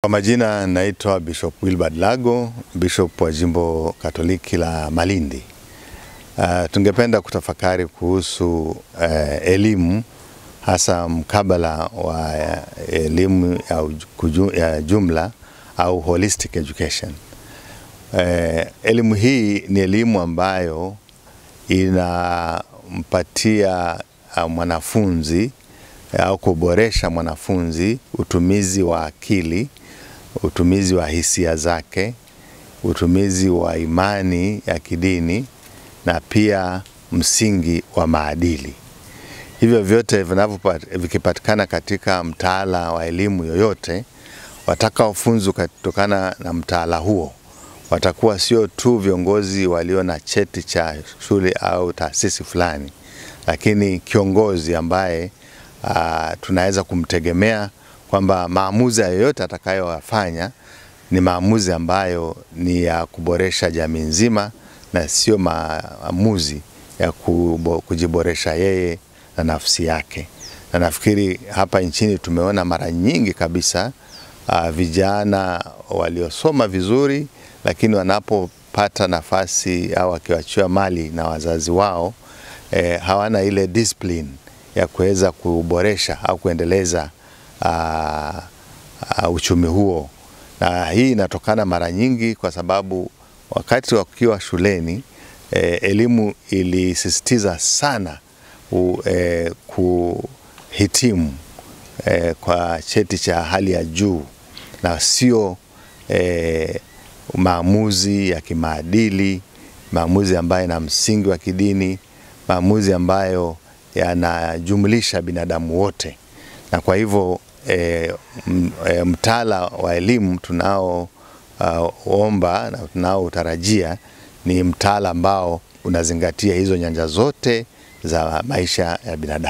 Kwa majina naitwa Bishop Wilbard Lago, Bishop wa Jimbo Katoliki la Malindi. Tungependa kutafakari kuhusu elimu, hasa mkabala wa elimu ya jumla au holistic education. Elimu hii ni elimu ambayo inampatia mwanafunzi au kuboresha mwanafunzi utumizi wa akili, utumizi wa hisia zake, utumizi wa imani ya kidini na pia msingi wa maadili. Hivyo vyote vikipatikana katika mtaala wa elimu yoyote, watakaofunzwa kutokana na mtaala huo watakuwa sio tu viongozi walio na cheti cha shule au taasisi fulani, lakini kiongozi ambaye tunaweza kumtegemea kwamba maamuzi yoyote atakayofanya ni maamuzi ambayo ni ya kuboresha jamii nzima na sio maamuzi ya kujiboresha yeye na nafsi yake. Na nafikiri hapa nchini tumeona mara nyingi kabisa vijana waliosoma vizuri, lakini wanapopata nafasi au wakiachiwa mali na wazazi wao hawana ile discipline ya kuweza kuboresha au kuendeleza uchumi huo. Na hii inatokana mara nyingi kwa sababu wakati wakiwa shuleni elimu ilisisitiza sana kuhitimu kwa cheti cha hali ya juu na sio maamuzi ya kimaadili, maamuzi ambayo na msingi wa kidini, maamuzi ambayo yanajumlisha binadamu wote. Na kwa hivyo mtaala wa elimu tunaoomba na tunaotarajia ni mtaala ambao unazingatia hizo nyanja zote za maisha ya binadamu.